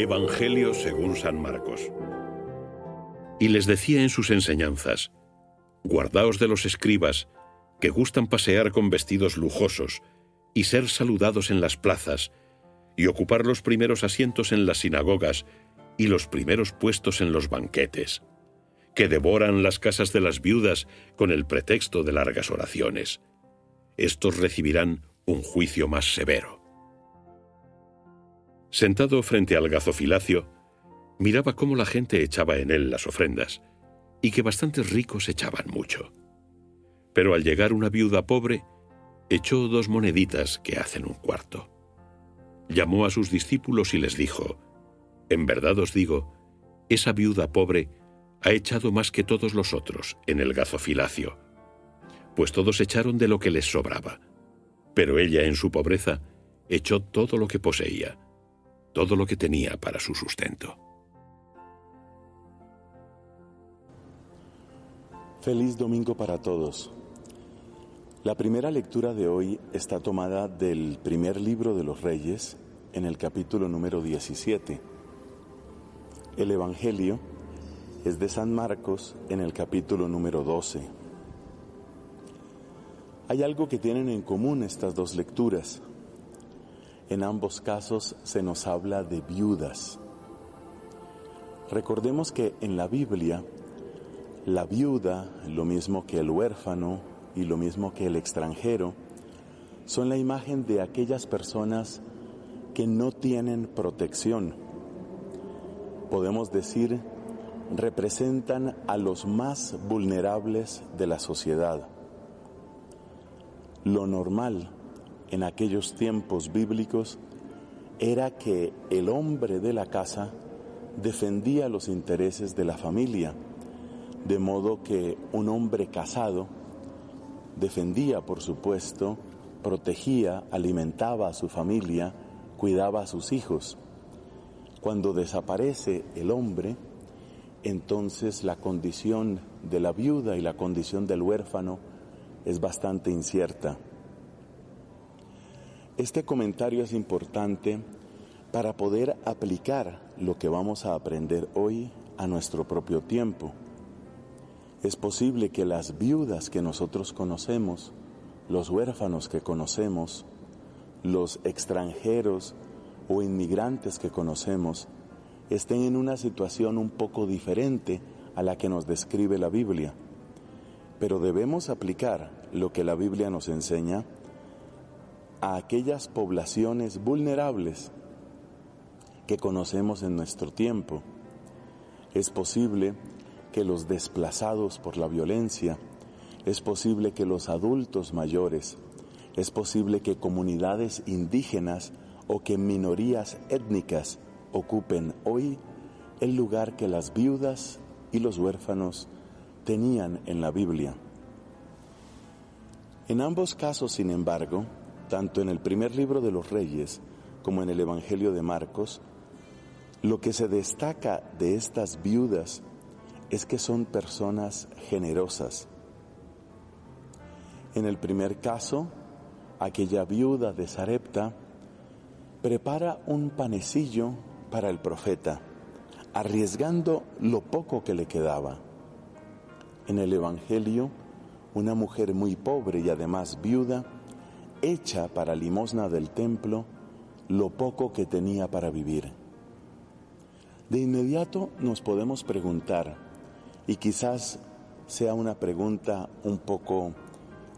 Evangelio según San Marcos. Y les decía en sus enseñanzas: guardaos de los escribas, que gustan pasear con vestidos lujosos y ser saludados en las plazas, y ocupar los primeros asientos en las sinagogas y los primeros puestos en los banquetes, que devoran las casas de las viudas con el pretexto de largas oraciones. Estos recibirán un juicio más severo. Sentado frente al gazofilacio, miraba cómo la gente echaba en él las ofrendas, y que bastantes ricos echaban mucho. Pero al llegar una viuda pobre, echó 2 moneditas que hacen un cuarto. Llamó a sus discípulos y les dijo: en verdad os digo, esa viuda pobre ha echado más que todos los otros en el gazofilacio, pues todos echaron de lo que les sobraba, pero ella en su pobreza echó todo lo que poseía, todo lo que tenía para su sustento. Feliz domingo para todos. La primera lectura de hoy está tomada del primer libro de los Reyes, en el capítulo número 17. El Evangelio es de San Marcos, en el capítulo número 12. Hay algo que tienen en común estas dos lecturas. En ambos casos se nos habla de viudas. Recordemos que en la Biblia, la viuda, lo mismo que el huérfano y lo mismo que el extranjero, son la imagen de aquellas personas que no tienen protección. Podemos decir, representan a los más vulnerables de la sociedad. Lo normal en aquellos tiempos bíblicos era que el hombre de la casa defendía los intereses de la familia, de modo que un hombre casado defendía, por supuesto, protegía, alimentaba a su familia, cuidaba a sus hijos. Cuando desaparece el hombre, entonces la condición de la viuda y la condición del huérfano es bastante incierta. Este comentario es importante para poder aplicar lo que vamos a aprender hoy a nuestro propio tiempo. Es posible que las viudas que nosotros conocemos, los huérfanos que conocemos, los extranjeros o inmigrantes que conocemos, estén en una situación un poco diferente a la que nos describe la Biblia. Pero debemos aplicar lo que la Biblia nos enseña a aquellas poblaciones vulnerables que conocemos en nuestro tiempo. Es posible que los desplazados por la violencia, es posible que los adultos mayores, es posible que comunidades indígenas o que minorías étnicas ocupen hoy el lugar que las viudas y los huérfanos tenían en la Biblia. En ambos casos, sin embargo, tanto en el primer libro de los Reyes como en el Evangelio de Marcos, lo que se destaca de estas viudas es que son personas generosas. En el primer caso, aquella viuda de Sarepta prepara un panecillo para el profeta, arriesgando lo poco que le quedaba. En el Evangelio, una mujer muy pobre y además viuda echa para limosna del templo lo poco que tenía para vivir. De inmediato nos podemos preguntar, y quizás sea una pregunta un poco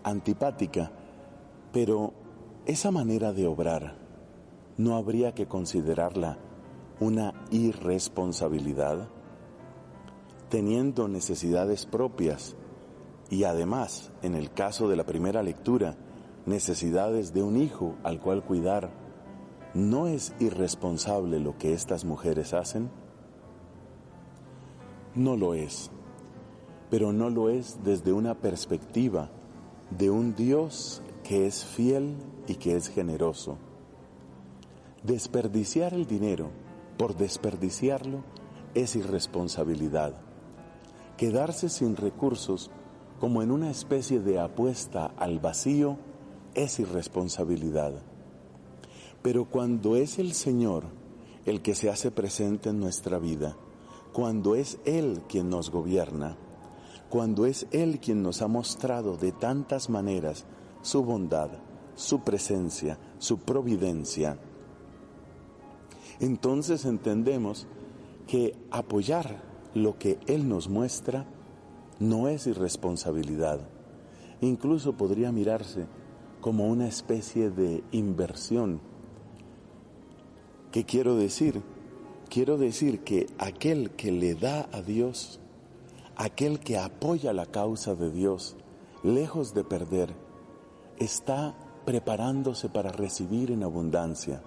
antipática, pero esa manera de obrar, ¿no habría que considerarla una irresponsabilidad? Teniendo necesidades propias y además, en el caso de la primera lectura, necesidades de un hijo al cual cuidar, ¿no es irresponsable lo que estas mujeres hacen? No lo es, pero no lo es desde una perspectiva de un Dios que es fiel y que es generoso. Desperdiciar el dinero por desperdiciarlo es irresponsabilidad. Quedarse sin recursos como en una especie de apuesta al vacío es irresponsabilidad. Pero cuando es el Señor el que se hace presente en nuestra vida, cuando es Él quien nos gobierna, cuando es Él quien nos ha mostrado de tantas maneras su bondad, su presencia, su providencia, entonces entendemos que apoyar lo que Él nos muestra no es irresponsabilidad. Incluso podría mirarse como una especie de inversión. ¿Qué quiero decir? Quiero decir que aquel que le da a Dios, aquel que apoya la causa de Dios, lejos de perder, está preparándose para recibir en abundancia.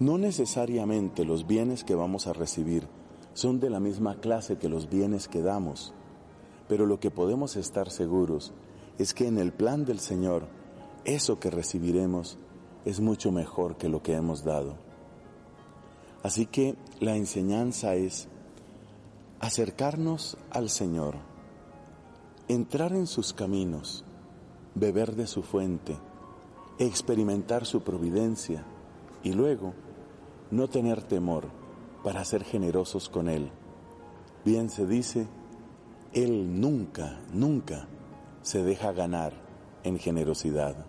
No necesariamente los bienes que vamos a recibir son de la misma clase que los bienes que damos, pero lo que podemos estar seguros es que en el plan del Señor, eso que recibiremos es mucho mejor que lo que hemos dado. Así que la enseñanza es acercarnos al Señor, entrar en sus caminos, beber de su fuente, experimentar su providencia y luego no tener temor para ser generosos con Él. Bien se dice, Él nunca, nunca se deja ganar en generosidad.